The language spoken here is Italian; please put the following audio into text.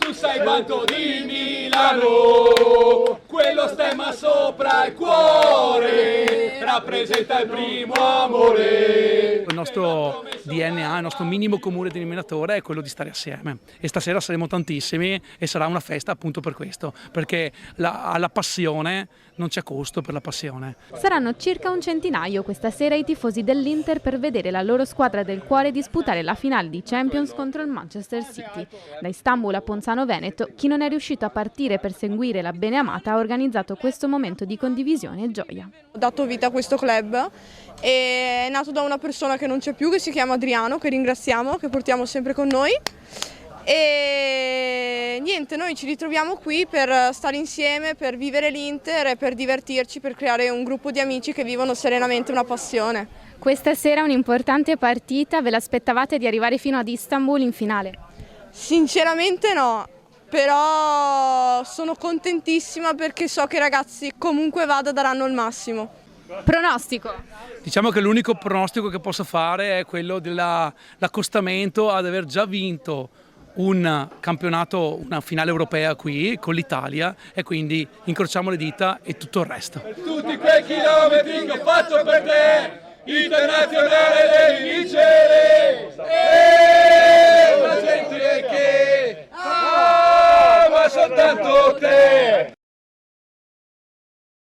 tu sai quanto di Milano, quello stemma sopra il cuore, rappresenta il primo amore. Il nostro DNA, il nostro minimo comune denominatore è quello di stare assieme e stasera saremo tantissimi e sarà una festa appunto per questo, perché alla passione non c'è costo per la passione. Saranno circa un centinaio questa sera i tifosi dell'Inter per vedere la loro squadra del cuore disputare la finale di Champions contro il Manchester City. Da Istanbul a Ponzano Veneto, chi non è riuscito a partire per seguire la beneamata ha organizzato questo momento di condivisione e gioia. Ho dato vita a questo club, è nato da una persona che non c'è più, che si chiama Adriano, che ringraziamo, che portiamo sempre con noi. E niente, noi ci ritroviamo qui per stare insieme, per vivere l'Inter e per divertirci, per creare un gruppo di amici che vivono serenamente una passione. Questa sera un'importante partita, ve l'aspettavate di arrivare fino ad Istanbul in finale? Sinceramente no, però sono contentissima perché so che i ragazzi comunque daranno il massimo. Pronostico? Diciamo che l'unico pronostico che posso fare è quello dell'accostamento ad aver già vinto un campionato, una finale europea qui con l'Italia, e quindi incrociamo le dita e tutto il resto. Per tutti quei chilometri che ho fatto per te, internazionale devi vincere.